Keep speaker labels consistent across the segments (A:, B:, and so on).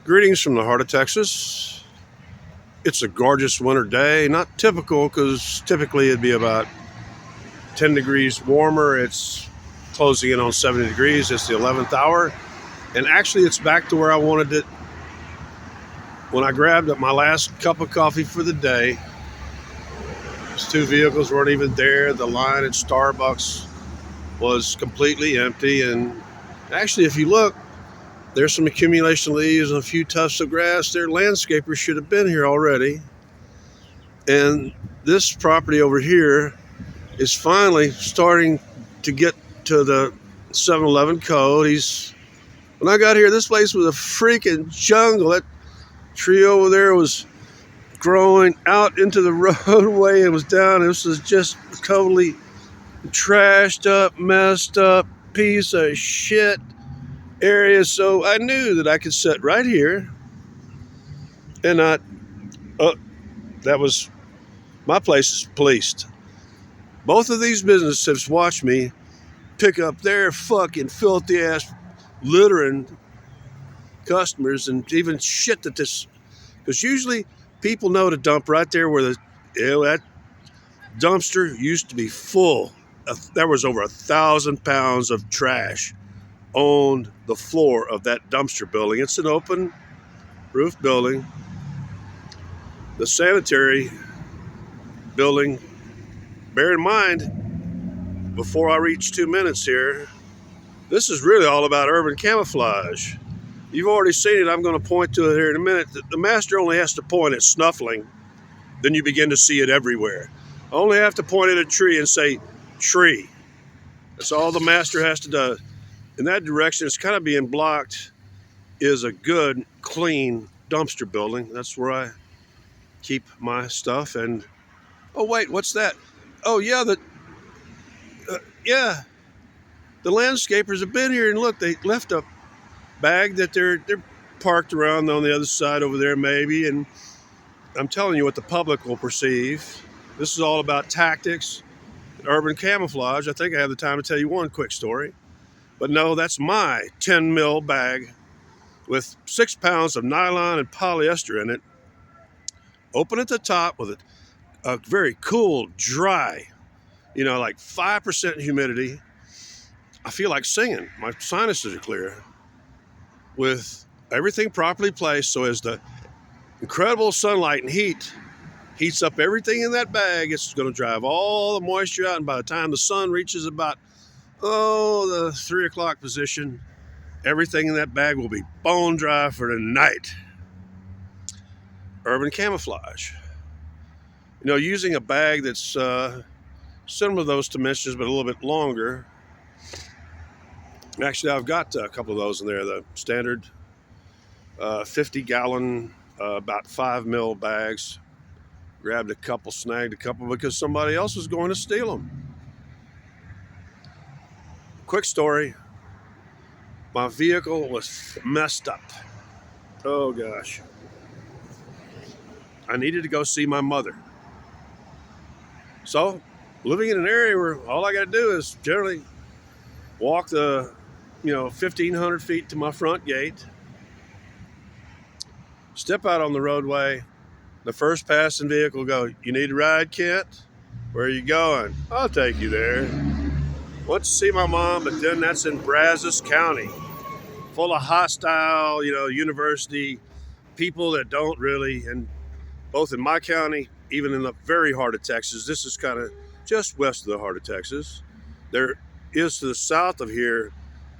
A: Greetings from the heart of Texas. It's a gorgeous winter day. Not typical because typically it'd be about 10 degrees warmer. It's closing in on 70 degrees. It's the 11th hour. And actually, it's back to where I wanted it when I grabbed up my last cup of coffee for the day. These two vehicles weren't even there. The line at Starbucks was completely empty. And actually, if you look, there's some accumulation of leaves and a few tufts of grass. Their landscapers should have been here already. And this property over here is finally starting to get to the 7-Eleven code. When I got here, this place was a freaking jungle. That tree over there was growing out into the roadway and was down. This was just totally trashed up, messed up piece of shit area. So I knew that I could sit right here and not. Oh, that was my place is policed. Both of these businesses have watched me pick up their fucking filthy ass littering customers and even shit that this, because usually people know to dump right there where that dumpster used to be full. There was over 1,000 pounds of trash on the floor of that dumpster building. It's an open roof building. The sanitary building, bear in mind, before I reach 2 minutes here, this is really all about urban camouflage. You've already seen it. I'm going to point to it here in a minute. The master only has to point at snuffling, then you begin to see it everywhere. I only have to point at a tree and say, tree. That's all the master has to do. In that direction, it's kind of being blocked, is a good, clean dumpster building. That's where I keep my stuff. And, oh, wait, what's that? Oh, yeah, yeah. The landscapers have been here, and look, they left a bag that they're parked around on the other side over there maybe, and I'm telling you what the public will perceive. This is all about tactics and urban camouflage. I think I have the time to tell you one quick story. But no, that's my 10 mil bag with 6 pounds of nylon and polyester in it. Open at the top with a very cool, dry, like 5% humidity. I feel like singing. My sinuses are clear. With everything properly placed so as the incredible sunlight and heat heats up everything in that bag, it's going to drive all the moisture out, and by the time the sun reaches about the 3 o'clock position, everything in that bag will be bone dry for the night. Urban camouflage, using a bag that's similar to those dimensions but a little bit longer. Actually, I've got a couple of those in there. The standard 50-gallon, about 5 mil bags. Grabbed a couple, snagged a couple because somebody else was going to steal them. Quick story. My vehicle was messed up. Oh gosh. I needed to go see my mother. So, living in an area where all I got to do is generally walk the 1,500 feet to my front gate, step out on the roadway. The first passing vehicle go, "You need a ride, Kent? Where are you going?" "I'll take you there." Want to see my mom, but then that's in Brazos County, full of hostile, university people that don't really, and both in my county, even in the very heart of Texas. This is kind of just west of the heart of Texas. There is to the south of here,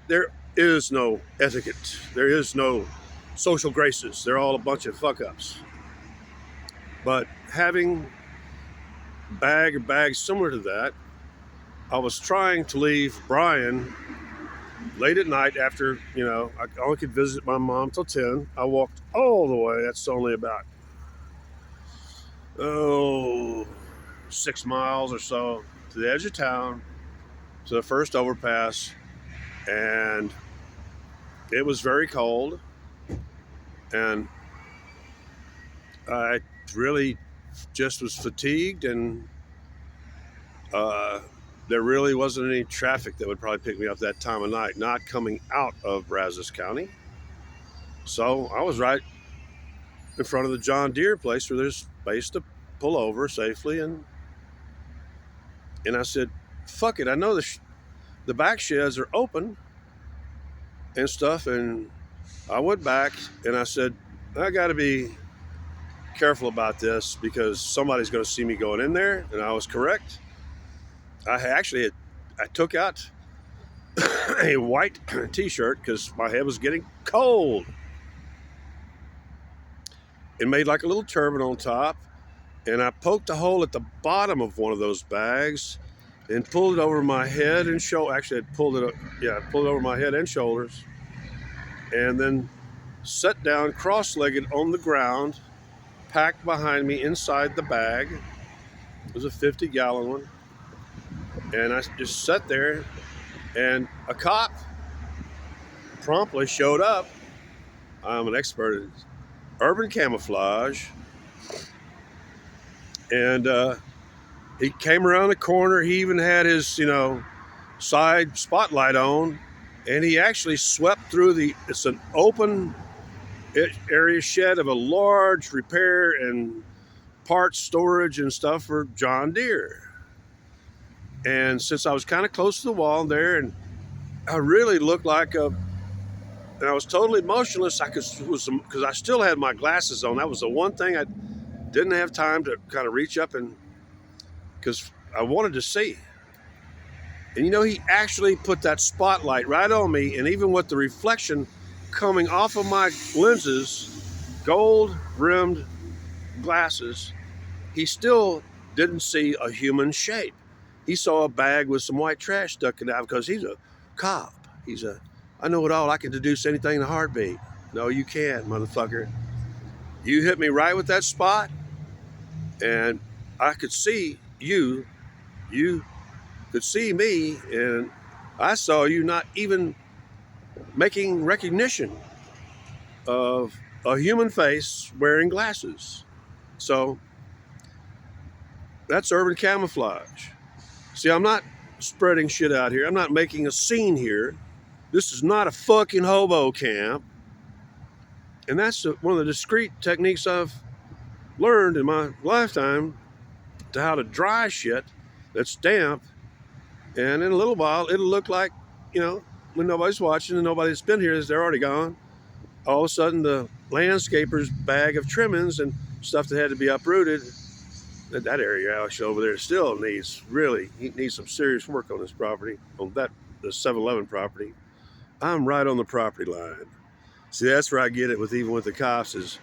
A: there is no etiquette. There is no social graces. They're all a bunch of fuck-ups. But having bags similar to that, I was trying to leave Brian late at night after, I only could visit my mom till 10. I walked all the way. That's only about, 6 miles or so to the edge of town, to the first overpass. And it was very cold. And I really just was fatigued, and there really wasn't any traffic that would probably pick me up that time of night, not coming out of Brazos County. So I was right in front of the John Deere place where there's space to pull over safely, and I said, "Fuck it, I know the back sheds are open and stuff." And I went back and I said, "I got to be careful about this because somebody's going to see me going in there." And I was correct. I took out a white t-shirt because my head was getting cold, and made like a little turban on top. And I poked a hole at the bottom of one of those bags and pulled it over my head and shoulder. Actually, I pulled it, yeah, I pulled it over my head and shoulders, and then sat down cross-legged on the ground, packed behind me inside the bag. It was a 50-gallon one, and I just sat there. And a cop promptly showed up. I'm an expert in urban camouflage, and he came around the corner. He even had his, side spotlight on, and he actually swept through it's an open area shed of a large repair and parts storage and stuff for John Deere. And since I was kind of close to the wall there, and I really looked like and I was totally motionless. Because I still had my glasses on. That was the one thing I didn't have time to kind of reach up because I wanted to see. And he actually put that spotlight right on me, and even with the reflection coming off of my lenses, gold rimmed glasses, he still didn't see a human shape. He saw a bag with some white trash stuck in it because he's a cop. I know it all. I can deduce anything in a heartbeat. No, you can't, motherfucker. You hit me right with that spot, and I could see you. You could see me, and I saw you not even making recognition of a human face wearing glasses. So that's urban camouflage. See, I'm not spreading shit out here. I'm not making a scene here. This is not a fucking hobo camp. And that's one of the discreet techniques I've learned in my lifetime to how to dry shit that's damp. And in a little while, it'll look like, when nobody's watching and nobody's been here, they're already gone. All of a sudden, the landscaper's bag of trimmings and stuff that had to be uprooted, that area actually over there still needs some serious work on this property, on the 7-Eleven property. I'm right on the property line. See, that's where I get it even with the cops is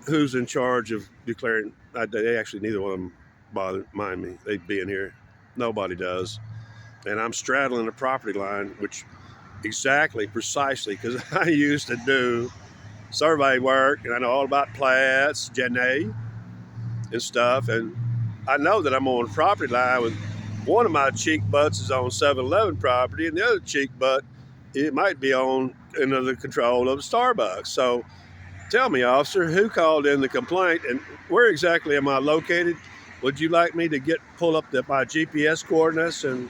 A: who's in charge of declaring. They actually, neither one of them mind me. They'd be in here. Nobody does. And I'm straddling the property line, which precisely, because I used to do survey work, and I know all about plats, Jenny, and stuff. And I know that I'm on the property line with one of my cheek butts is on 7-Eleven property, and the other cheek butt, it might be under the control of Starbucks. So tell me, officer, who called in the complaint, and where exactly am I located? Would you like me to pull up my GPS coordinates? And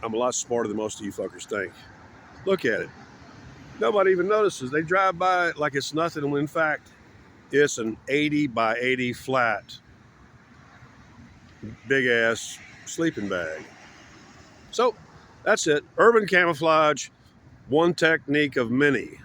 A: I'm a lot smarter than most of you fuckers think. Look at it. Nobody even notices. They drive by it like it's nothing, when in fact, it's an 80 by 80 flat, big ass sleeping bag. So that's it. Urban camouflage, one technique of many.